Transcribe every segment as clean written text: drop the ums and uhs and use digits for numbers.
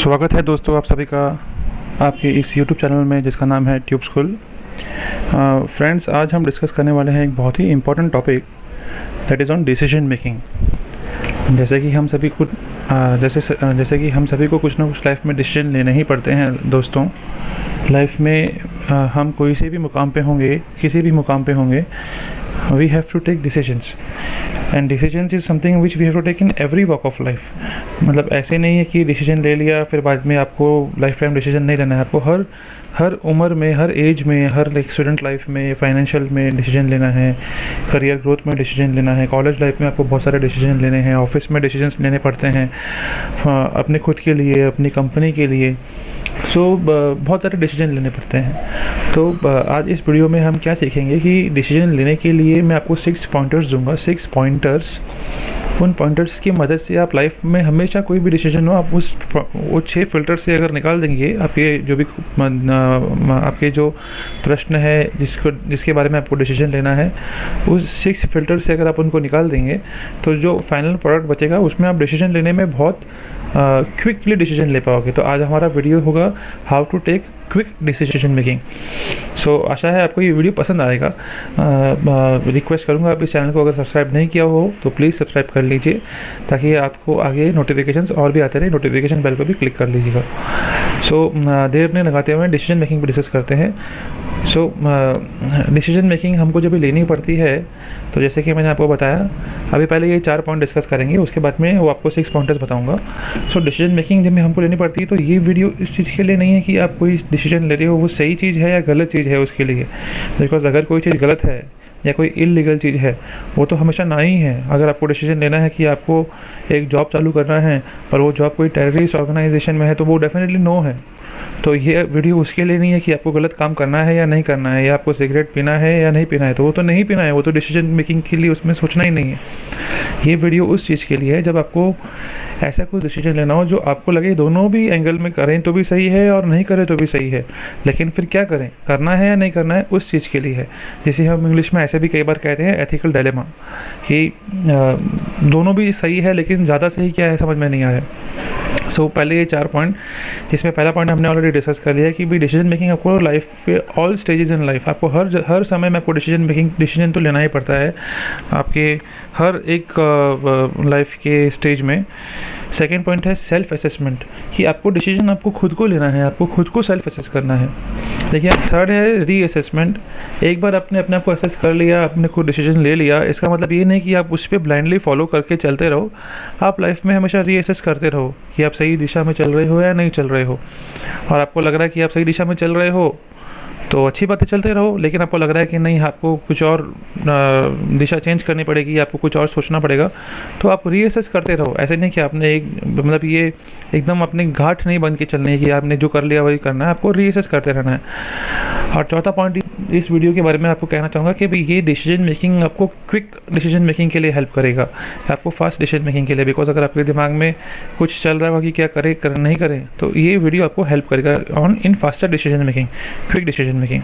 स्वागत है दोस्तों आप सभी का आपके इस YouTube चैनल में जिसका नाम है ट्यूब स्कूल। फ्रेंड्स, आज हम डिस्कस करने वाले हैं एक बहुत ही important topic that is on decision making. जैसे कि हम सभी को कुछ ना कुछ लाइफ में डिसीजन लेने ही पड़ते हैं दोस्तों। लाइफ में हम कोई से भी मुकाम पे होंगे, किसी भी मुकाम पे होंगे, we have to take decisions and decisions is something which we have to take in every walk of life. मतलब ऐसे नहीं है कि डिसीजन ले लिया फिर बाद में आपको लाइफ टाइम डिसीजन नहीं लेना है। आपको हर उम्र में, हर एज में, हर स्टूडेंट लाइफ में, फाइनेंशियल में डिसीजन लेना है, करियर ग्रोथ में डिसीजन लेना है, कॉलेज लाइफ में आपको बहुत सारे डिसीजन लेने हैं, ऑफिस में डिसीजंस लेने पड़ते हैं, अपने खुद के लिए, अपनी कंपनी के लिए। बहुत सारे डिसीजन लेने पड़ते हैं। तो आज इस वीडियो में हम क्या सीखेंगे कि डिसीजन लेने के लिए मैं आपको 6 पॉइंटर्स दूंगा। 6 पॉइंटर्स, उन पॉइंटर्स की मदद से आप लाइफ में हमेशा कोई भी डिसीजन हो, आप वो 6 फिल्टर से अगर निकाल देंगे, आपके जो प्रश्न है जिसके बारे में आपको डिसीजन लेना है, उस 6 फिल्टर से अगर आप उनको निकाल देंगे तो जो फाइनल प्रोडक्ट बचेगा उसमें आप डिसीजन लेने में बहुत क्विकली डिसीजन ले पाओगे। तो आज हमारा वीडियो होगा how to take quick decision making. So आशा है आपको ये वीडियो पसंद आएगा। रिक्वेस्ट करूँगा आप इस चैनल को अगर सब्सक्राइब नहीं किया हो तो प्लीज़ सब्सक्राइब कर लीजिए ताकि आपको आगे नोटिफिकेशंस और भी आते रहे। नोटिफिकेशन बेल को भी क्लिक कर लीजिएगा। देर नहीं लगाते हुए डिसीजन मेकिंग पर डिस्कस करते हैं। डिसीजन मेकिंग हमको जब भी लेनी पड़ती है तो जैसे कि मैंने आपको बताया, अभी पहले ये 4 पॉइंट डिस्कस करेंगे, उसके बाद में वो आपको 6 पॉइंटर्स बताऊंगा। डिसीजन मेकिंग जब हमको लेनी पड़ती है तो ये वीडियो इस चीज़ के लिए नहीं है कि आप कोई डिसीजन ले रहे हो वो सही चीज़ है या गलत चीज़ है उसके लिए। बिकॉज अगर कोई चीज़ गलत है या कोई इलीगल चीज़ है वो तो हमेशा ना ही है। अगर आपको डिसीजन लेना है कि आपको एक जॉब चालू करना है और वो जॉब कोई टेररिस्ट ऑर्गेनाइजेशन में है तो वो डेफिनेटली नो है। तो ये वीडियो उसके लिए नहीं है कि आपको गलत काम करना है या नहीं करना है, या आपको सिगरेट पीना है या नहीं पीना है, तो वो तो नहीं पीना है, वो तो डिसीजन मेकिंग के लिए उसमें सोचना ही नहीं है। ये वीडियो उस चीज़ के लिए है जब आपको ऐसा कोई डिसीजन लेना हो जो आपको लगे दोनों भी एंगल में करें तो भी सही है और नहीं करें तो भी सही है, लेकिन फिर क्या करें, करना है या नहीं करना है, उस चीज़ के लिए है। जिसे हम इंग्लिश में ऐसे भी कई बार कहते हैं एथिकल डायलेमा, कि दोनों भी सही है लेकिन ज़्यादा सही क्या है समझ में नहीं आया। पहले ये 4 पॉइंट, जिसमें पहला पॉइंट हमने ऑलरेडी डिस्कस कर लिया है कि भी डिसीजन मेकिंग आपको लाइफ पे ऑल स्टेजेस इन लाइफ, आपको हर समय में आपको डिसीजन तो लेना ही पड़ता है आपके हर एक लाइफ के स्टेज में। सेकेंड पॉइंट है सेल्फ असेसमेंट, कि आपको डिसीजन आपको खुद को लेना है, आपको खुद को सेल्फ असेस करना है। देखिए, थर्ड है रीअसेसमेंट। एक बार आपने अपने आप को असेस कर लिया, आपने खुद डिसीजन ले लिया, इसका मतलब ये नहीं कि आप उस पर ब्लाइंडली फॉलो करके चलते रहो। आप लाइफ में हमेशा रीअसेस करते रहो कि आप सही दिशा में चल रहे हो या नहीं चल रहे हो। और आपको लग रहा है कि आप सही दिशा में चल रहे हो तो अच्छी बातें चलते रहो, लेकिन आपको लग रहा है कि नहीं, आपको कुछ और दिशा चेंज करनी पड़ेगी, आपको कुछ और सोचना पड़ेगा, तो आप रीअसेस करते रहो। ऐसे नहीं कि आपने ये एकदम अपने घाट नहीं बन के चलनी है कि आपने जो कर लिया वही करना है, आपको रीअसेस करते रहना है। और चौथा पॉइंट इस वीडियो के बारे में आपको कहना चाहूँगा कि भाई ये डिसीजन मेकिंग आपको क्विक डिसीजन मेकिंग के लिए हेल्प करेगा, आपको फास्ट डिसीजन मेकिंग के लिए। बिकॉज अगर आपके दिमाग में कुछ चल रहा होगा कि क्या करें नहीं करें, तो ये वीडियो आपको हेल्प करेगा on in faster decision making, quick decision making.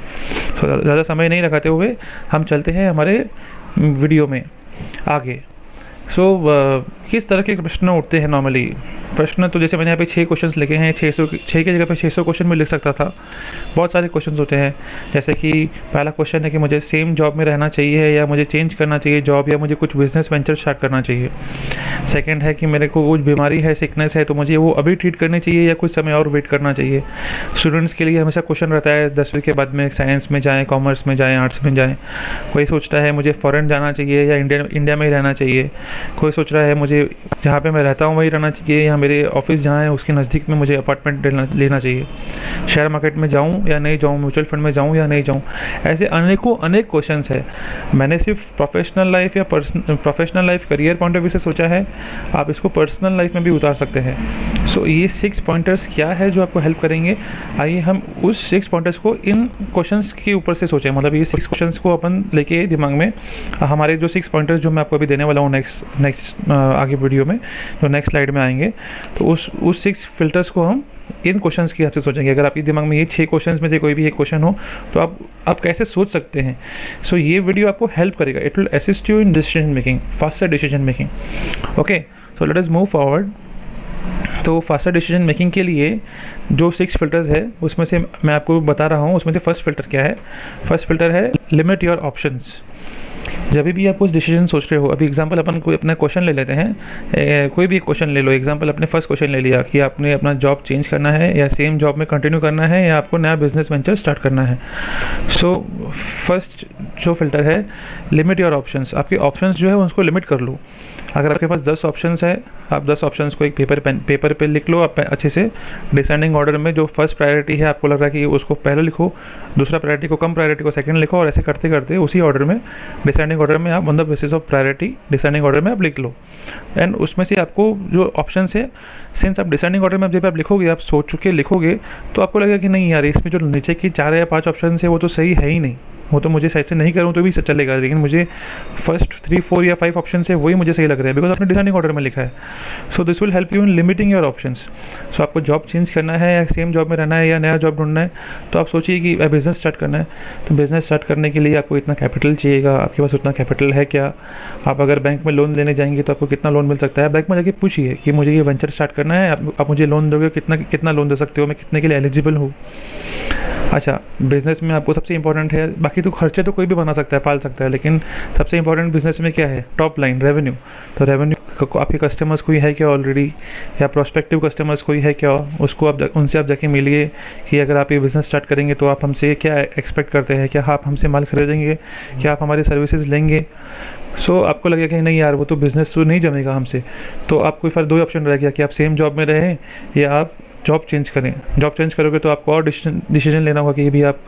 ज़्यादा समय नहीं लगाते हुए हम चलते हैं हमारे वीडियो में आगे। किस तरह के प्रश्न उठते हैं नॉर्मली? प्रश्न तो जैसे मैंने यहाँ पे 6 क्वेश्चंस लिखे हैं, 600 की जगह पे 600 क्वेश्चन भी लिख सकता था। बहुत सारे क्वेश्चंस होते हैं, जैसे कि पहला क्वेश्चन है कि मुझे सेम जॉब में रहना चाहिए या मुझे चेंज करना चाहिए जॉब, या मुझे कुछ बिजनेस वेंचर स्टार्ट करना चाहिए। सेकेंड है कि मेरे को कुछ बीमारी है, सिकनेस है, तो मुझे वो अभी ट्रीट करनी चाहिए या कुछ समय और वेट करना चाहिए। स्टूडेंट्स के लिए हमेशा क्वेश्चन रहता है 10वीं के बाद में साइंस में जाएँ, कॉमर्स में जाएँ, आर्ट्स में जाएँ। कोई सोचता है मुझे फ़ॉरेन जाना चाहिए या इंडिया में ही रहना चाहिए। कोई सोच रहा है मुझे जहाँ पे मैं रहता हूँ वहीं रहना चाहिए, या मेरे ऑफिस जहाँ है उसके नज़दीक में मुझे अपार्टमेंट लेना चाहिए। शेयर मार्केट में जाऊँ या नहीं जाऊँ, म्यूचुअल फंड में जाऊँ या नहीं जाऊँ। ऐसे अनेक क्वेश्चंस है। मैंने सिर्फ professional life career point of view से सोचा है, आप इसको पर्सनल लाइफ में भी उतार सकते हैं। ये 6 पॉइंटर्स क्या है जो आपको हेल्प करेंगे। आइए हम उस 6 पॉइंटर्स को इन क्वेश्चंस के ऊपर से सोचें। मतलब ये 6 क्वेश्चंस को अपन लेके दिमाग में, हमारे जो 6 पॉइंटर्स जो मैं आपको अभी देने वाला हूँ नेक्स्ट आगे वीडियो में, जो नेक्स्ट स्लाइड में आएंगे, तो उस 6 फिल्टर्स को हम इन क्वेश्चंस की आपसे सोचेंगे। अगर आपके दिमाग में ये 6 क्वेश्चंस में से कोई भी एक क्वेश्चन हो तो आप कैसे सोच सकते हैं। ये वीडियो आपको हेल्प करेगा, it will assist you in decision making, faster decision making. Okay, let us move forward. तो फास्टर डिसीजन मेकिंग के लिए जो 6 फिल्टर्स है उसमें से मैं आपको बता रहा हूँ, उसमें से फर्स्ट फिल्टर क्या है। फर्स्ट फिल्टर है लिमिट योर ऑप्शंस। जब भी आप कुछ डिसीजन सोच रहे हो, अभी एग्जांपल अपन कोई अपना क्वेश्चन ले लेते हैं, कोई भी क्वेश्चन ले लो। एग्जांपल अपने फर्स्ट क्वेश्चन ले लिया कि आपने अपना जॉब चेंज करना है या सेम जॉब में कंटिन्यू करना है या आपको नया बिजनेस वेंचर स्टार्ट करना है। सो फर्स्ट जो फिल्टर है लिमिट योर ऑप्शंस। आपके ऑप्शंस जो है उसको लिमिट कर लो। अगर आपके पास 10 ऑप्शंस है, आप 10 ऑप्शंस को एक पेपर पे लिख लो आप अच्छे से, डिसेंडिंग ऑर्डर में। जो फर्स्ट प्रायोरिटी है आपको लग रहा है कि उसको पहले लिखो, दूसरा प्रायोरिटी को कम प्रायोरिटी को सेकंड लिखो, और ऐसे करते करते उसी ऑर्डर में, डिसेंडिंग ऑर्डर में आप on the basis of priority descending order में आप लिख लो। एंड उसमें से आपको जो ऑप्शन है, सिंस आप डिसेंडिंग ऑर्डर में जब आप लिखोगे, आप सोच चुके लिखोगे, तो आपको लगेगा कि नहीं यार, इसमें जो नीचे की 4 या 5 ऑप्शन है वो तो सही है ही नहीं, वो तो मुझे सही से नहीं करूँ तो भी चलेगा, लेकिन मुझे फर्स्ट 3, 4 या 5 ऑप्शन है वही मुझे सही लग रहा है, बिकॉज आपने डिसेंडिंग ऑर्डर में लिखा है। So this will help you in limiting your options. So आपको जॉब चेंज करना है या सेम जॉब में रहना है या नया जॉब ढूंढना है, तो आप सोचिए कि बिज़नेस स्टार्ट करना है, तो बिज़नेस स्टार्ट करने के लिए आपको इतना कैपिटल चाहिएगा, आपके पास उतना कैपिटल है क्या? आप अगर बैंक में लोन लेने जाएंगे तो आपको कितना लोन मिल सकता है? बैंक में जाके पूछिए कि मुझे ये वेंचर स्टार्ट करना है, आप मुझे लोन दोगे, कितना लोन दे सकते हो, मैं कितने के लिए एलिजिबल हूँ। अच्छा, बिज़नेस में आपको सबसे इंपॉर्टेंट है, बाकी तो खर्चे तो कोई भी बना सकता है, पाल सकता है, लेकिन सबसे इंपॉर्टेंट बिज़नेस में क्या है? Top line revenue. तो रेवेन्यू आपके कस्टमर्स कोई है क्या ऑलरेडी, या प्रोस्पेक्टिव कस्टमर्स कोई है क्या, उसको आप उनसे आप जाके मिलिए कि अगर आप ये बिज़नेस स्टार्ट करेंगे तो आप हमसे क्या एक्सपेक्ट करते हैं, क्या आप हमसे माल खरीदेंगे, क्या आप हमारी सर्विसेज लेंगे। सो आपको लगेगा कि नहीं यार, वो तो बिज़नेस तो नहीं जमेगा हमसे, तो आपको फिर 2 ऑप्शन रह गया कि आप सेम जॉब में रहें या आप जॉब चेंज करें। जॉब चेंज करोगे तो आपको और डिसीजन लेना होगा कि भी आप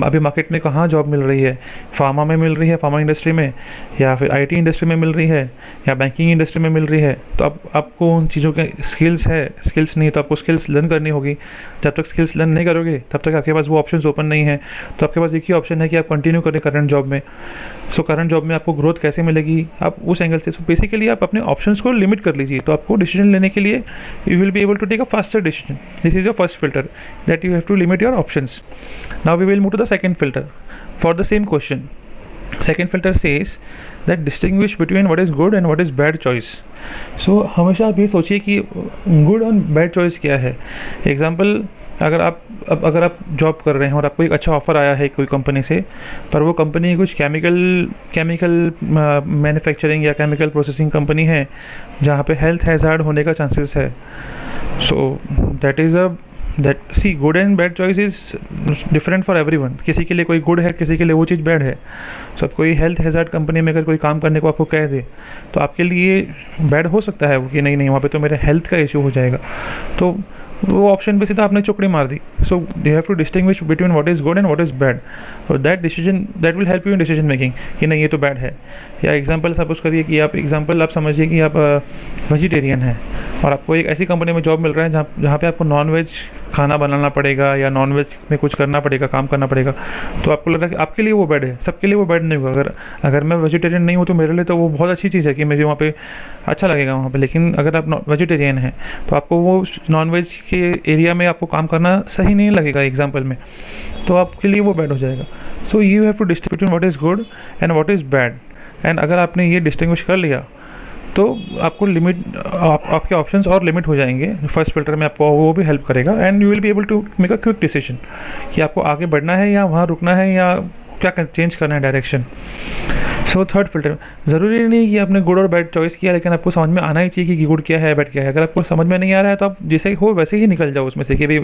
अभी मार्केट में कहाँ जॉब मिल रही है, फार्मा में मिल रही है, फार्मा इंडस्ट्री में, या फिर आईटी इंडस्ट्री में मिल रही है, या बैंकिंग इंडस्ट्री में मिल रही है। तो आपको उन चीज़ों के स्किल्स नहीं, तो आपको स्किल्स लर्न करनी होगी। जब तक स्किल्स लर्न नहीं करोगे तब तक आपके पास वो ऑप्शंस ओपन नहीं है। तो आपके पास एक ही ऑप्शन है कि आप कंटिन्यू करें करंट जॉब में। सो करंट जॉब में आपको ग्रोथ कैसे मिलेगी, आप उस एंगल से बेसिकली आप अपने ऑप्शंस को लिमिट कर लीजिए। तो आपको डिसीजन लेने के लिए you will be able to take a faster decision. This is your first filter, that you have to limit your options. Now we will move to the second filter for the same question. Second filter says that distinguish between what is good and what is bad choice. So हमेशा आप ये सोचिए कि good और bad choice क्या है। Example, अगर आप जॉब कर रहे हैं और आपको एक अच्छा ऑफ़र आया है कोई कंपनी से, पर वो कंपनी कुछ केमिकल मैन्युफैक्चरिंग या केमिकल प्रोसेसिंग कंपनी है जहाँ पे हेल्थ हैज़ार्ड होने का चांसेस है। So see good and bad choice is different for everyone. किसी के लिए कोई गुड है, किसी के लिए वो चीज़ बैड है। सो अब कोई हेल्थ हैज़ार्ड कंपनी में अगर कोई काम करने को आपको कह दे तो आपके लिए बैड हो सकता है कि नहीं वहाँ पे तो मेरे हेल्थ का इशू हो जाएगा, तो वो ऑप्शन पे सीधा आपने चुकड़ी मार दी। So you have to distinguish between what is good and what is bad, और that will help you in decision making कि नहीं ये तो बैड है। या एग्जांपल सपोज करिए कि आप समझिए कि आप वेजिटेरियन हैं और आपको एक ऐसी कंपनी में जॉब मिल रहा है जहाँ पे आपको नॉन वेज खाना बनाना पड़ेगा या नॉन वेज में कुछ करना पड़ेगा, काम करना पड़ेगा। तो आपको लग रहा है कि आपके लिए वो बैड है, सबके लिए वो बैड नहीं होगा। अगर मैं वेजिटेरियन नहीं हूँ तो मेरे लिए तो वो बहुत अच्छी चीज़ है कि मुझे वहाँ पे अच्छा लगेगा वहाँ पे। लेकिन अगर आप वेजिटेरियन हैं तो आपको वो नॉन वेज के एरिया में आपको काम करना सही नहीं लगेगा एग्जाम्पल में, तो आपके लिए वो बैड हो जाएगा। So you have to distinguish between what is good and what is bad. And अगर आपने ये डिस्टिंग्विश कर लिया तो आपको आपके ऑप्शंस और लिमिट हो जाएंगे। फर्स्ट फिल्टर में आपको वो भी हेल्प करेगा and you will be able to make a quick decision कि आपको आगे बढ़ना है या वहाँ रुकना है या क्या चेंज करना है डायरेक्शन। सो थर्ड फिल्टर, ज़रूरी नहीं कि आपने गुड और बैड चॉइस किया, लेकिन आपको समझ में आना ही चाहिए कि गुड क्या है बैड क्या है। अगर आपको समझ में नहीं आ रहा है तो आप जैसे हो वैसे ही निकल जाओ उसमें से कि भाई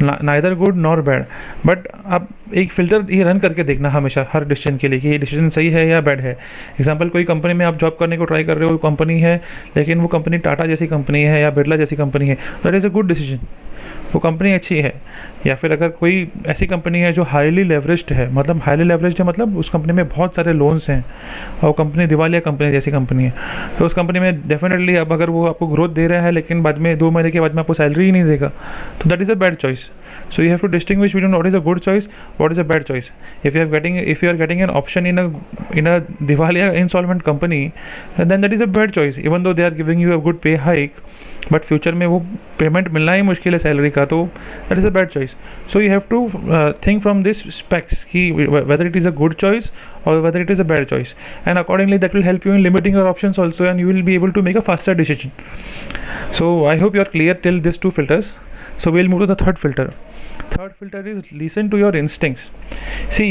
neither good nor bad. But आप एक फ़िल्टर ये रन करके देखना हमेशा हर डिसीजन के लिए कि ये डिसीजन सही है या बैड है। एग्जाम्पल, कोई कंपनी में आप जॉब करने को ट्राई कर रहे हो, कंपनी है लेकिन वो कंपनी टाटा जैसी कंपनी है या बिरला जैसी कंपनी है, that is a good decision, वो कंपनी अच्छी है। या फिर अगर कोई ऐसी कंपनी है जो हाईली लेवरेज्ड है, मतलब हाईली लेवरेज्ड है मतलब उस कंपनी में बहुत सारे लोन्स हैं और कंपनी दिवालिया कंपनी जैसी कंपनी है, तो उस कंपनी में डेफिनेटली अब अगर वो आपको ग्रोथ दे रहा है लेकिन बाद में 2 महीने के बाद में आपको सैलरी ही नहीं देगा, तो that is a bad choice. So you have to distinguish between what is a good choice, what is a bad choice. If you are getting an option in a दिवालिया insolvent company, then that is a bad choice. Even though they are giving you a good pay hike, but future में वो payment मिलना ही मुश्किल है salary का, तो that is a bad choice. So you have to think from this specs कि whether it is a good choice or whether it is a bad choice, and accordingly that will help you in limiting your options also, and you will be able to make a faster decision. So I hope you are clear till these two filters. So we'll move to the third filter. Third filter is listen to your instincts. See,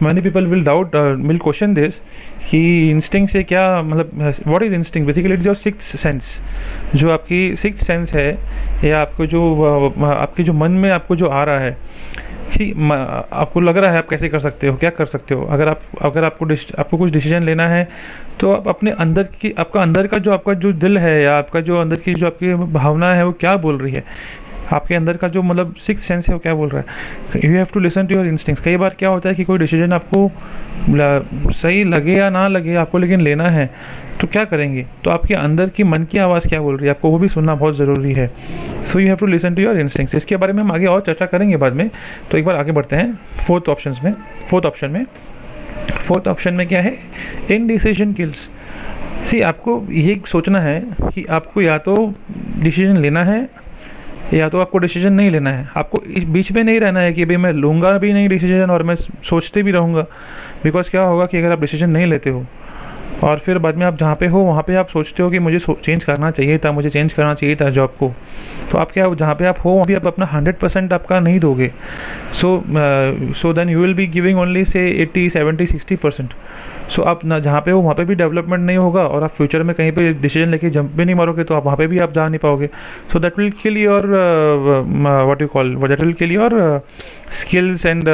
many people will doubt, will question this कि instinct से क्या मतलब, what is instinct? Basically it is your sixth sense. जो आपकी sixth sense है, या आपको जो आपके जो मन में आपको जो आ रहा है, आपको लग रहा है आप कैसे कर सकते हो, क्या कर सकते हो. अगर आपको कुछ डिसीजन लेना है, तो आप अपने अंदर की, आपका अंदर का जो आपका जो दिल है, या आपका जो अंदर की जो आपकी भावना है, वो क्या बोल रही है, आपके अंदर का जो मतलब सिक्स्थ सेंस है वो क्या बोल रहा है. You have to listen to your instincts. कई बार क्या होता है कि कोई डिसीजन आपको सही लगे या ना लगे आपको, लेकिन लेना है, तो क्या करेंगे, तो आपके अंदर की मन की आवाज़ क्या बोल रही है, आपको वो भी सुनना बहुत ज़रूरी है. So you have to listen to your instincts. इसके बारे में हम आगे और चर्चा करेंगे बाद में. तो एक बार आगे बढ़ते हैं फोर्थ ऑप्शन में. फोर्थ ऑप्शन में क्या है? Indecision kills. सी, आपको ये सोचना है कि आपको या तो डिसीजन लेना है, या तो आपको डिसीजन नहीं लेना है. आपको इस बीच में नहीं रहना है कि भाई मैं लूँगा भी नहीं डिसीजन और मैं सोचते भी रहूँगा. बिकॉज क्या होगा कि अगर आप डिसीजन नहीं लेते हो और फिर बाद में आप जहाँ पे हो वहाँ पे आप सोचते हो कि मुझे चेंज करना चाहिए था जॉब को, तो आप क्या, जहाँ पे आप हो वहाँ भी आप अपना 100% आपका नहीं दोगे. So then you will be giving only से 80, 70, 60%. सो आप ना जहाँ पे हो वहाँ पे भी डेवलपमेंट नहीं होगा, और आप फ्यूचर में कहीं पे डिसीजन लेके जंप भी नहीं मारोगे, तो आप वहाँ पे भी आप जा नहीं पाओगे. सो that will kill your skills, and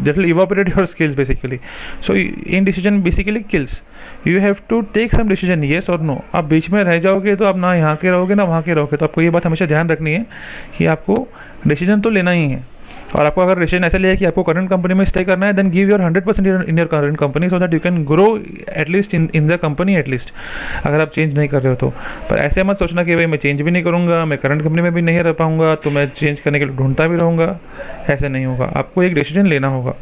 that will evaporate your skills basically. So indecision basically kills. You have to take some decision, yes or no. आप बीच में रह जाओगे तो आप ना यहाँ के रहोगे ना वहाँ के रहोगे. तो आपको ये बात हमेशा ध्यान रखनी है कि आपको डिसीजन तो लेना ही है. और आपको अगर डिसीजन ऐसा लिया कि आपको करंट कंपनी में स्टे करना है, then give your 100% in your current company, so that you can grow at least in the company at least, अगर आप चेंज नहीं कर रहे हो तो. पर ऐसे मत सोचना कि भाई मैं चेंज भी नहीं करूँगा, मैं करंट कंपनी में भी नहीं रह पाऊँगा, तो मैं चेंज करने के लिए ढूंढता भी रहूँगा. ऐसे नहीं होगा. आपको एक डिसीजन लेना होगा.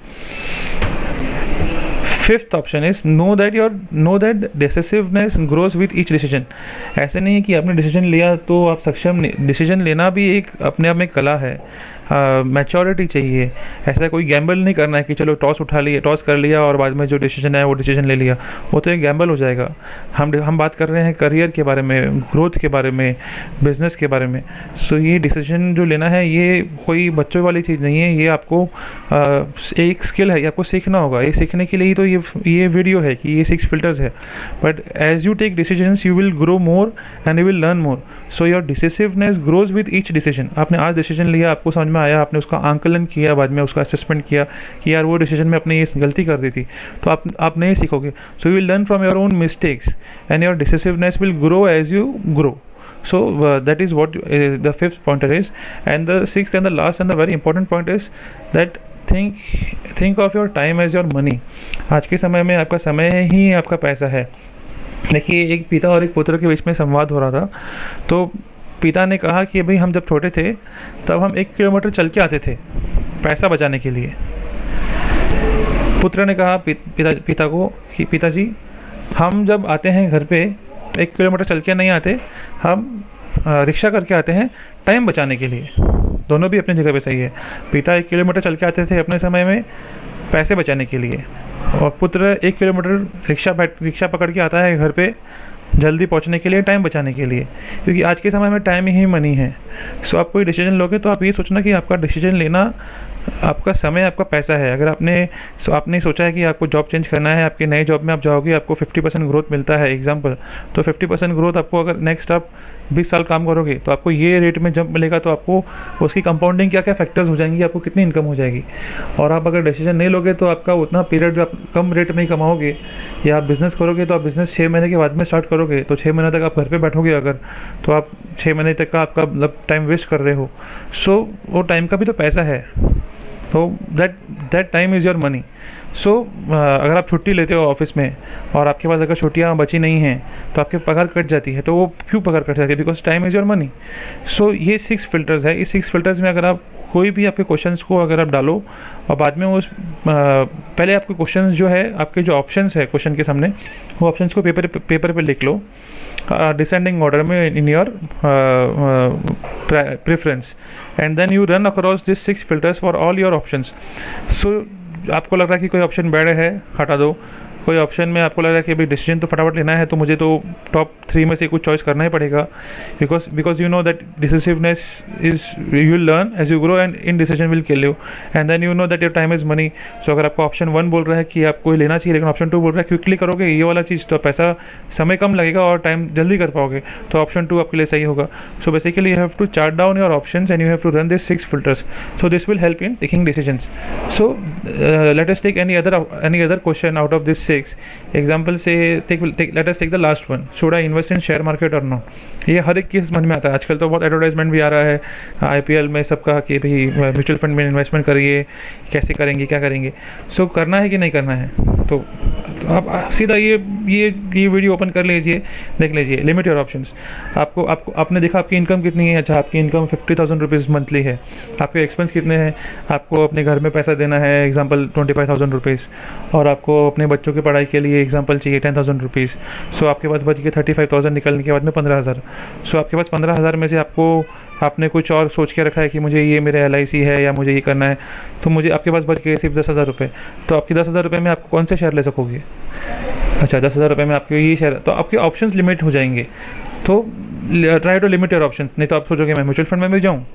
Fifth option is no that decisiveness grows with each decision. ऐसे नहीं है कि आपने डिसीजन लिया तो आप सक्षम नहीं. डिसीजन लेना भी एक अपने आप में कला है. मैच्योरिटी चाहिए. ऐसा कोई गैम्बल नहीं करना है कि चलो टॉस कर लिया और बाद में जो डिसीजन है वो डिसीजन ले लिया, वो तो एक गैम्बल हो जाएगा. हम बात कर रहे हैं करियर के बारे में, ग्रोथ के बारे में, बिजनेस के बारे में. सो ये डिसीजन जो लेना है ये कोई बच्चों वाली चीज़ नहीं है. ये आपको एक स्किल है, ये आपको सीखना होगा. ये सीखने के लिए ही तो ये वीडियो है कि ये 6 फिल्टर्स है. But as you take decisions you will grow more and you will learn more. So your decisiveness grows with each decision. आपने आज डिसीजन लिया, आपको समझ में आया, आपने उसका आंकलन किया, बाद में उसका असेसमेंट किया कि यार वो डिसीजन में आपने ये गलती कर दी थी, तो आप नहीं सीखोगे. So you will learn from your own mistakes and your decisiveness will grow as you grow. So that is what the fifth pointer is. And the sixth and the last and the very important point is that think of your time as your money. आज के समय में आपका समय ही आपका पैसा है. देखिए, एक पिता और एक पुत्र के बीच में संवाद हो रहा था. तो पिता ने कहा कि भाई हम जब छोटे थे तब हम 1 किलोमीटर चल के आते थे पैसा बचाने के लिए. पुत्र ने कहा पिता को कि पिताजी, हम जब आते हैं घर पे 1 किलोमीटर चल के नहीं आते, हम रिक्शा करके आते हैं टाइम बचाने के लिए. दोनों भी अपनी जगह पे सही है. पिता 1 किलोमीटर चल के आते थे अपने समय में पैसे बचाने के लिए, और पुत्र 1 किलोमीटर रिक्शा पकड़ के आता है घर पे जल्दी पहुंचने के लिए, टाइम बचाने के लिए. क्योंकि आज के समय में टाइम ही मनी है. सो आप कोई डिसीजन लोगे तो आप ये सोचना कि आपका डिसीजन लेना, आपका समय आपका पैसा है. अगर आपने सोचा है कि आपको जॉब चेंज करना है, आपके नए जॉब में आप जाओगे, आपको 50% ग्रोथ मिलता है एग्जाम्पल, तो 50% ग्रोथ आपको अगर नेक्स्ट आप 20 साल काम करोगे तो आपको ये रेट में जंप मिलेगा, तो आपको उसकी कंपाउंडिंग क्या क्या फैक्टर्स हो जाएंगी, आपको कितनी इनकम हो जाएगी. और आप अगर डिसीजन नहीं लोगे तो आपका उतना पीरियड आप कम रेट में ही कमाओगे. या आप बिज़नेस करोगे तो आप बिज़नेस 6 महीने के बाद में स्टार्ट करोगे, तो 6 महीने तक आप घर पे बैठोगे अगर, तो आप 6 महीने तक का आपका मतलब टाइम वेस्ट कर रहे हो. सो वो टाइम का भी तो पैसा है. तो that time is your money. So अगर आप छुट्टी लेते हो ऑफिस में और आपके पास अगर छुट्टियाँ बची नहीं हैं तो आपके पगार कट जाती है. तो वो क्यों पगार कट जाती है? Because time is your money. So ये 6 फिल्टर्स है. इस 6 फिल्टर्स में अगर आप कोई भी आपके क्वेश्चंस को अगर आप डालो और बाद में उस पहले आपके क्वेश्चंस जो है, आपके जो ऑप्शंस है क्वेश्चन के सामने, वो ऑप्शंस को पेपर पे लिख लो डिसेंडिंग ऑर्डर में in your preference, and then you run across this 6 filters for all your options. So आपको लग रहा है कि कोई ऑप्शन बैड है, हटा दो। कोई ऑप्शन में आपको लग रहा है कि भाई डिसीजन तो फटाफट लेना है, तो मुझे तो टॉप 3 में से कुछ चॉइस करना ही पड़ेगा, because you know that decisiveness is you will learn as you grow and indecision will kill you, and then you know that your time is money. So अगर आपको ऑप्शन 1 बोल रहा है कि आपको लेना चाहिए, लेकिन ऑप्शन 2 बोल रहा है क्विकली करोगे ये वाला चीज़, तो पैसा समय कम लगेगा और टाइम जल्दी कर पाओगे, तो ऑप्शन 2 आपके लिए सही होगा। So basically you have to chart down your options and you have to run this 6 filters, so this will help in taking decisions. So let us take any other question out of this 6 example से let us take the last one, should I invest in share market or not। ये हर एक की समझ में आता है, आजकल तो बहुत एडवर्टाइजमेंट भी आ रहा है IPL में सबका कि भाई म्यूचुअल फंड में इन्वेस्टमेंट करिए, कैसे करेंगे, क्या करेंगे। सो करना है कि नहीं करना है, तो आप सीधा ये वीडियो ओपन कर लीजिए, देख लीजिए लिमिट योर ऑप्शंस। आपने देखा आपकी इनकम कितनी है, अच्छा आपकी इनकम 50,000 रुपीज़ मंथली है, आपके एक्सपेंस कितने हैं, आपको अपने घर में पैसा देना है एग्जाम्पल 25,000 रुपीज़, और आपको अपने बच्चों की पढ़ाई के लिए एग्जाम्पल चाहिए 10,000 रुपीज़। सो आपके पास बच गए 35,000, निकलने के बाद में 15,000। सो आपके पास 15,000 में से आपने कुछ और सोच के रखा है कि मुझे ये मेरे LIC है या मुझे ये करना है, तो मुझे आपके पास बच गए सिर्फ 10,000 रुपये। तो आपके 10,000 रुपये में आप कौन से शेयर ले सकोगे? अच्छा 10,000 रुपये में आपके ये शेयर, तो आपके ऑप्शंस लिमिट हो जाएंगे। तो try to limit your options. नहीं तो आप सोचोगे मैं म्यूचुअल फंड में भी जाऊँ,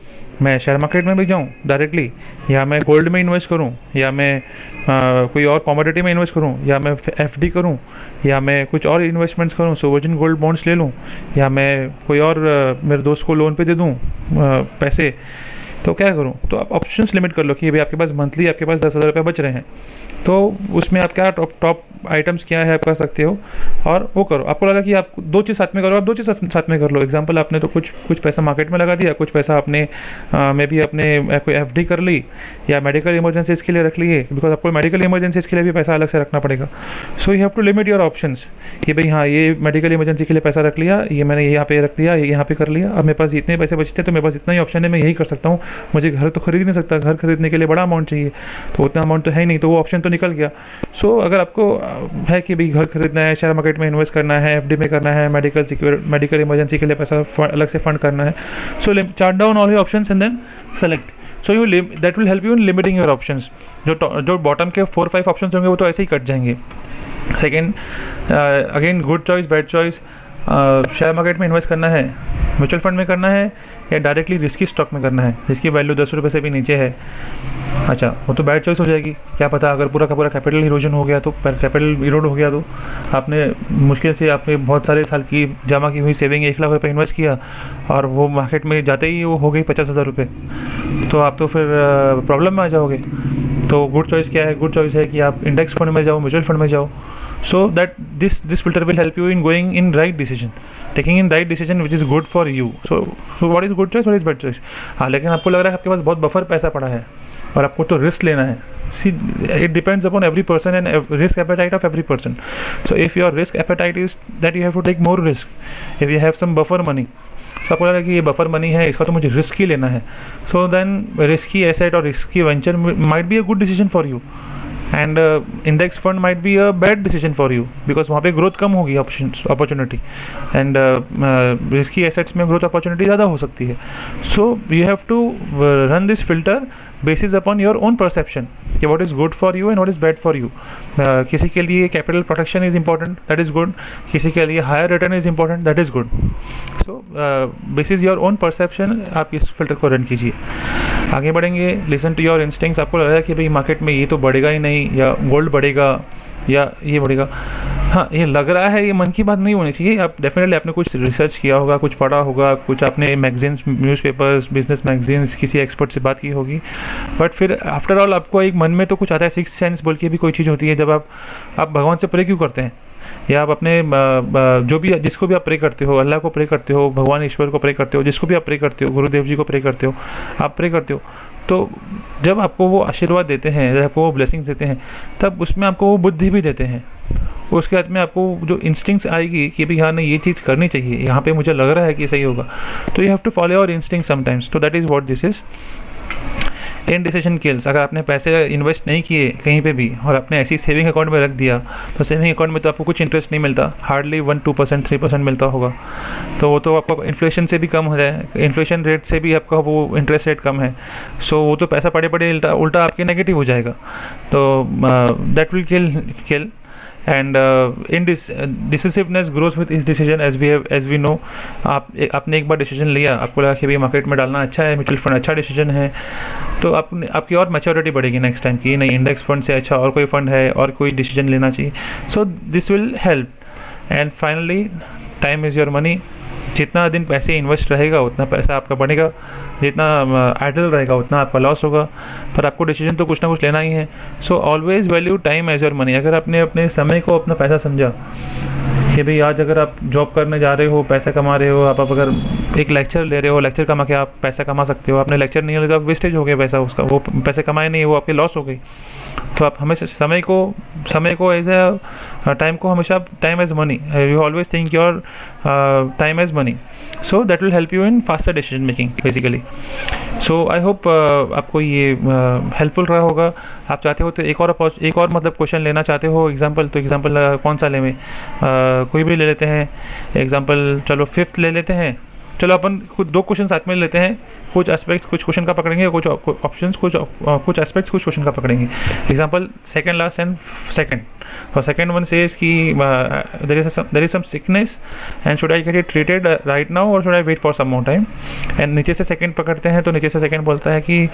मैं शेयर मार्केट में भी जाऊँ डायरेक्टली, या मैं गोल्ड में इन्वेस्ट करूँ, या मैं कोई और कमोडिटी में इन्वेस्ट करूँ, या मैं FD करूँ, या मैं कुछ और इन्वेस्टमेंट्स करूँ, सोवरेन गोल्ड बॉन्ड्स ले लूँ, या मैं कोई और मेरे दोस्त को लोन पे दे दूँ पैसे, तो क्या करूँ? तो आप ऑप्शंस लिमिट कर लो कि भाई आपके पास मंथली आपके पास 10,000 रुपये बच रहे हैं, तो उसमें आप क्या टॉप आइटम्स क्या है आप कर सकते हो, और वो करो। आपको लगा कि आप 2 चीज़ साथ में करो, आप 2 चीज़ साथ में कर लो। एग्जांपल आपने तो कुछ पैसा मार्केट में लगा दिया, कुछ पैसा आपने मे भी अपने कोई FD कर ली, या मेडिकल इमरजेंसीज के लिए रख लिए, बिकॉज आपको मेडिकल इमरजेंसीज के लिए भी पैसा अलग से रखना पड़ेगा। So you have to limit your options कि भाई हाँ ये मेडिकल इमरजेंसी के लिए पैसा रख लिया, ये मैंने यहाँ पे रख दिया, ये यहाँ पे कर लिया, अब मेरे पास इतने पैसे बचते हैं तो मेरे पास इतना ही ऑप्शन है, मैं यही कर सकता हूँ। मुझे घर तो खरीद नहीं सकता, घर खरीदने के लिए बड़ा अमाउंट चाहिए, तो उतना अमाउंट तो है ही नहीं, तो वो ऑप्शन तो निकल गया। सो अगर आपको है कि भाई घर खरीदना है, शेयर मार्केट में इन्वेस्ट करना है, FD में करना है, मेडिकल इमरजेंसी के लिए पैसा अलग से फंड करना है, so chart down all your options and then select. So that will help you in limiting your options. जो बॉटम के 4-5 ऑप्शंस होंगे वो तो ऐसे ही कट जाएंगे। Second, again good choice, bad choice. Share market में इन्वेस्ट करना है, म्यूचुअल फंड में करना है, या डायरेक्टली रिस्की स्टॉक में करना है जिसकी वैल्यू 10 रुपये से भी नीचे है। अच्छा वो तो बैड चॉइस हो जाएगी। क्या पता अगर पूरा का पूरा कैपिटल इरोजन हो गया, तो कैपिटल इरोड हो गया, तो आपने मुश्किल से आपने बहुत सारे साल की जमा की हुई सेविंग 1 लाख रुपये इन्वेस्ट किया और वो मार्केट में जाते ही वो हो गई 50,000 रुपये, तो आप तो फिर प्रॉब्लम में आ जाओगे। तो गुड चॉइस क्या है? गुड चॉइस है कि आप इंडेक्स फंड में जाओ, म्यूचुअल फंड में जाओ, so that this filter will help you in going in right decision, taking in right decision which is good for you. So what is good choice, what is bad choice? हाँ, लेकिन आपको लग रहा है आपके पास बहुत बफर पैसा पड़ा है और आपको तो रिस्क लेना है। See, it depends upon every person and risk appetite of every person. So if your risk appetite is that you have to take more risk, if you have some buffer money, तो आपको लगा कि ये buffer money है, इसका तो मुझे risk ही लेना है, सो देन रिस्की एसेट और risky venture might be a good decision for you, and index fund might be a bad decision for you, because वहाँ पे ग्रोथ कम होगी अपॉर्चुनिटी, एंड रिस्की एसेट्स में ग्रोथ अपॉर्चुनिटी ज़्यादा हो सकती है। So you have to run this filter basis upon your own perception कि what is good for you and what is bad for you. किसी के लिए capital protection is important, that is good, किसी के लिए higher return is important, that is good. So basis your own perception आप इस filter को run कीजिए। आगे बढ़ेंगे, लिसन टू योर इंस्टिंक्ट्स। आपको लग रहा है कि भाई मार्केट में ये तो बढ़ेगा ही नहीं, या गोल्ड बढ़ेगा, या ये बढ़ेगा, हाँ ये लग रहा है, ये मन की बात नहीं होनी चाहिए। आप डेफिनेटली आपने कुछ रिसर्च किया होगा, कुछ पढ़ा होगा, कुछ आपने मैगजीन्स, न्यूज़पेपर्स, बिजनेस मैगजीन्स, किसी एक्सपर्ट से बात की होगी, बट फिर आफ्टर ऑल आपको एक मन में तो कुछ आता है, सिक्स सेंस बोल के भी कोई चीज़ होती है। जब आप भगवान से प्रे क्यों करते हैं, या आप अपने जो भी जिसको भी आप प्रे करते हो, अल्लाह को प्रे करते हो, भगवान ईश्वर को प्रे करते हो, जिसको भी आप प्रे करते हो, गुरुदेव जी को प्रे करते हो, आप प्रे करते हो, तो जब आपको वो आशीर्वाद देते हैं, जब आपको वो ब्लेसिंग्स देते हैं, तब उसमें आपको वो बुद्धि भी देते हैं। उसके बाद में आपको जो इंस्टिंक्ट्स आएगी कि भाई हाँ नहीं ये चीज़ करनी चाहिए, यहाँ पे मुझे लग रहा है कि सही होगा, तो you have to follow your instinct sometimes, तो that is what this is. Indecision kills. अगर आपने पैसे इन्वेस्ट नहीं किए कहीं पे भी और आपने ऐसी सेविंग अकाउंट में रख दिया, तो सेविंग अकाउंट में तो आपको कुछ इंटरेस्ट नहीं मिलता, हार्डली 1-2%, 3% मिलता होगा। तो वो तो आपका इन्फ्लेशन से भी कम हो जाए, इन्फ्लेशन रेट से भी आपका वो इंटरेस्ट रेट कम है। सो वो तो पैसा पड़े पड़े उल्टा आपके नेगेटिव हो जाएगा। तो that will kill and decisiveness grows with इस डिसीजन, एज वी नो। आपने एक बार डिसीजन लिया, आपको लगा कि भाई मार्केट में डालना अच्छा है, म्यूचुअल फंड अच्छा डिसीजन है, तो आपकी और मैच्योरिटी बढ़ेगी नेक्स्ट टाइम की नहीं, इंडेक्स फंड से अच्छा और कोई फंड है और कोई डिसीजन लेना चाहिए। सो this will help. And finally, time is your money. जितना दिन पैसे इन्वेस्ट रहेगा उतना पैसा आपका बढ़ेगा, जितना आइडल रहेगा उतना आपका लॉस होगा, पर आपको डिसीजन तो कुछ ना कुछ लेना ही है। So always value time as your money. अगर आपने अपने समय को अपना पैसा समझा कि भाई आज अगर आप जॉब करने जा रहे हो, पैसा कमा रहे हो, आप अगर एक लेक्चर ले रहे हो, लेक्चर कमा के आप पैसा कमा सकते हो, आपने लेक्चर नहीं लिया तो आप वेस्टेज हो गया पैसा उसका, वो पैसे कमाए नहीं, वो आपकी लॉस हो गई। तो आप हमेशा समय को एज टाइम को हमेशा time as money, you always think your time as money. So that will help you in faster decision making basically. So I hope आपको ये हेल्पफुल रहा होगा। आप चाहते हो तो एक और मतलब क्वेश्चन लेना चाहते हो एग्जांपल, तो एग्जांपल कौन सा लें? कोई भी ले लेते हैं एग्जांपल, चलो 5th ले लेते हैं। चलो अपन कुछ 2 क्वेश्चन साथ में लेते हैं, कुछ एस्पेक्ट्स कुछ क्वेश्चन का पकड़ेंगे, कुछ ऑप्शंस कुछ एस्पेक्ट्स कुछ क्वेश्चन का पकड़ेंगे। Example second last and second. और सेकंड वन सेज कि there is some sickness and should I get it treated right now और should I wait for some more time. And नीचे से second पकड़ते हैं, तो नीचे से सेकंड बोलता है कि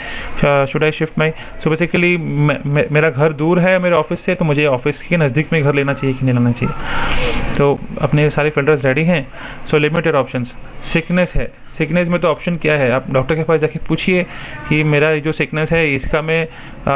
should I shift my. So basically मेरा घर दूर है मेरे ऑफिस से, तो मुझे ऑफिस के नज़दीक में घर लेना चाहिए कि नहीं लेना चाहिए। तो अपने सारे फिल्टर्स रेडी हैं। सो लिमिटेड ऑप्शंस। सिकनेस है, सिकनेस में तो ऑप्शन क्या है? आप डॉक्टर के पास जाके पूछिए कि मेरा जो सिकनेस है इसका मैं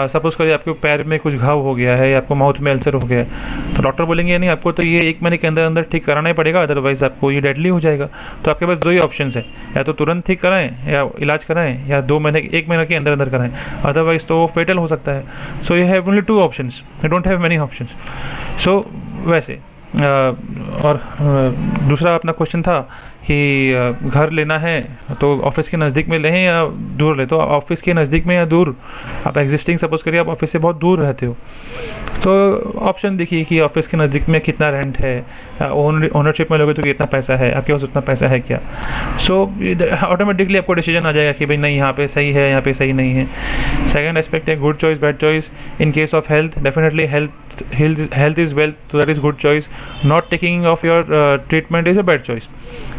सपोज करिए आपके पैर में कुछ घाव हो गया है या आपको माउथ में अल्सर हो गया है, तो डॉक्टर बोलेंगे नहीं आपको तो ये 1 महीने के अंदर अंदर ठीक कराना ही पड़ेगा, अदरवाइज आपको ये डेडली हो जाएगा। तो आपके पास 2 ही ऑप्शन है, या तो तुरंत ठीक कराएं या इलाज कराएं, या 1 महीने के अंदर अंदर कराएं, अदरवाइज तो फेटल हो सकता है। So you have only 2 options, you don't have many options. So वैसे और दूसरा अपना क्वेश्चन था कि घर लेना है तो ऑफिस के नज़दीक में लें या दूर ले। तो ऑफिस के नज़दीक में या दूर, आप एग्जिस्टिंग सपोज करिए आप ऑफिस से बहुत दूर रहते हो, तो ऑप्शन देखिए कि ऑफिस के नज़दीक में कितना रेंट है, ओनरशिप में लोगे तो कितना पैसा है, आपके पास उतना पैसा है क्या। सो ऑटोमेटिकली आपको डिसीजन आ जाएगा कि भाई नहीं यहाँ पे सही है, यहाँ पे सही नहीं है। सेकंड एस्पेक्ट है good choice bad choice. In case of health, definitely health is wealth, so that is good choice. Not taking of your treatment is a bad choice.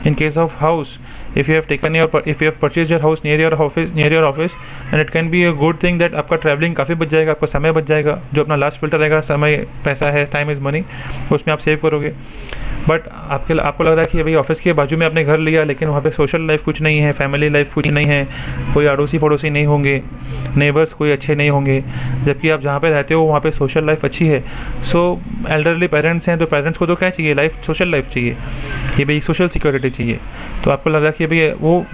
In case of house, if you have purchased your house near your office, and it can be a good thing that आपका travelling काफ़ी बच जाएगा, आपका समय बच जाएगा। जो अपना लास्ट फिल्टर रहेगा, समय पैसा है, टाइम इज़ मनी, उसमें आप सेव करोगे। बट आपको लग रहा है कि भाई ऑफिस के बाजू में आपने घर लिया, लेकिन वहाँ पे सोशल लाइफ कुछ नहीं है, फैमिली लाइफ कुछ नहीं है, कोई अड़ोसी पड़ोसी नहीं होंगे, नेबर्स कोई अच्छे नहीं होंगे, जबकि आप जहाँ पे रहते हो वहाँ पे सोशल लाइफ अच्छी है। सो एल्डरली पेरेंट्स हैं, तो पेरेंट्स को तो क्या चाहिए? सोशल लाइफ चाहिए, ये भाई सोशल सिक्योरिटी चाहिए। तो आपको लग रहा है कि भाई वो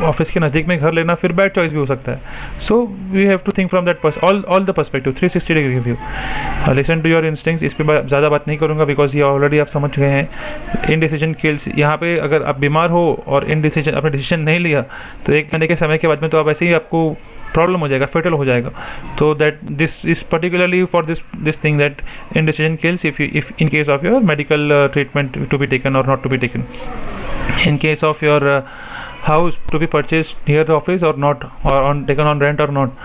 ऑफिस के नज़दीक में घर लेना फिर बैड चॉइस भी हो सकता है। So we have to think from that all the perspective, 360 degree view. Listen to your instincts. इस पर ज़्यादा बात नहीं करूँगा बिकॉज ये ऑलरेडी आप समझ गए हैं। Indecision kills. यहाँ पे अगर आप बीमार हो और आपने डिसीजन नहीं लिया, तो 1 महीने के समय के बाद में तो आप ऐसे ही आपको प्रॉब्लम हो जाएगा, फेटल हो जाएगा। तो that this is particularly for this thing that indecision kills if in case of your medical treatment to be taken और not to be taken. In case of your house to be purchased near the office or not, or taken on rent or not,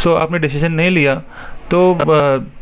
so आपने decision नहीं लिया तो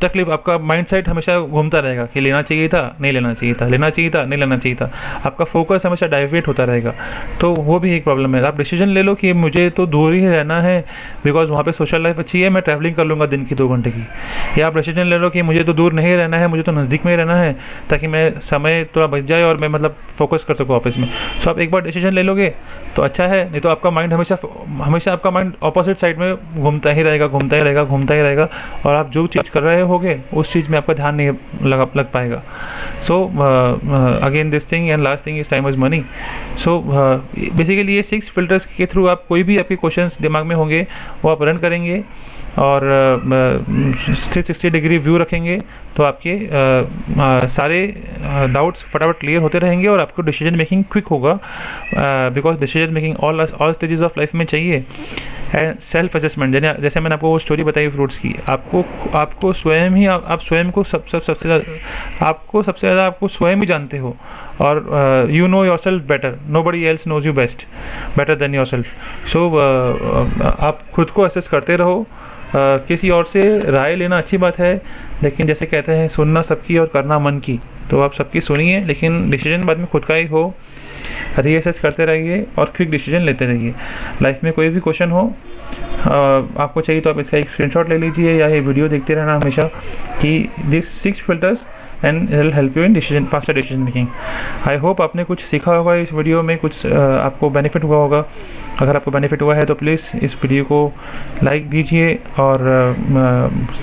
तकलीफ, आपका mindset हमेशा घूमता रहेगा कि लेना चाहिए था, नहीं लेना चाहिए था, लेना चाहिए था, नहीं लेना चाहिए था। आपका फोकस हमेशा डाइवर्ट होता रहेगा, तो वो भी एक प्रॉब्लम है। आप डिसीजन ले लो कि मुझे तो दूर ही रहना है बिकॉज वहाँ पे सोशल लाइफ अच्छी है, मैं ट्रैवलिंग कर लूँगा दिन की 2 घंटे की। या आप डिसीजन ले लो कि मुझे तो दूर नहीं रहना है, मुझे तो नज़दीक में ही रहना है ताकि मैं समय थोड़ा बच जाए और मैं मतलब फोकस कर सकूँ ऑफिस में। सो आप एक बार डिसीजन ले लोगे तो अच्छा है, नहीं तो आपका माइंड हमेशा आपका माइंड अपोजिट साइड में घूमता ही रहेगा और आप जो चीज़ कर रहे होगे उस चीज़ में आपका ध्यान नहीं लग पाएगा। So again this thing and last thing is time is money. So basically ये 6 फिल्टर्स के थ्रू आप कोई भी आपके क्वेश्चंस दिमाग में होंगे वो आप रन करेंगे और 360 डिग्री व्यू रखेंगे, तो आपके सारे डाउट्स फटाफट क्लियर होते रहेंगे और आपको डिसीजन मेकिंग क्विक होगा because decision making all stages of life में चाहिए। एंड सेल्फ असेसमेंट, जैसे मैंने आपको वो स्टोरी बताई फ्रूट्स की, आपको स्वयं ही आप स्वयं को सबसे ज़्यादा आपको स्वयं ही जानते हो, और you know yourself better, nobody else knows you better than yourself. So आप खुद को असेस करते रहो। किसी और से राय लेना अच्छी बात है, लेकिन जैसे कहते हैं सुनना सबकी और करना मन की, तो आप सबकी सुनिए लेकिन डिसीजन बाद में खुद का ही हो। रीअसेस करते रहिए और क्विक डिसीजन लेते रहिए। लाइफ में कोई भी क्वेश्चन हो, आपको चाहिए तो आप इसका एक स्क्रीनशॉट ले लीजिए या ये वीडियो देखते रहना हमेशा कि this 6 filters and it will help you in faster decision making. I hope आपने कुछ सीखा होगा इस वीडियो में, कुछ आपको बेनिफिट हुआ होगा। अगर आपको बेनिफिट हुआ है तो प्लीज़ इस वीडियो को लाइक दीजिए और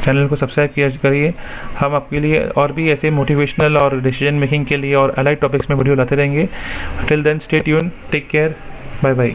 चैनल को सब्सक्राइब करिए। हम आपके लिए और भी ऐसे मोटिवेशनल और डिसीजन मेकिंग के लिए और अलाइड टॉपिक्स में वीडियो लाते रहेंगे। Till then stay tune, take care, bye bye.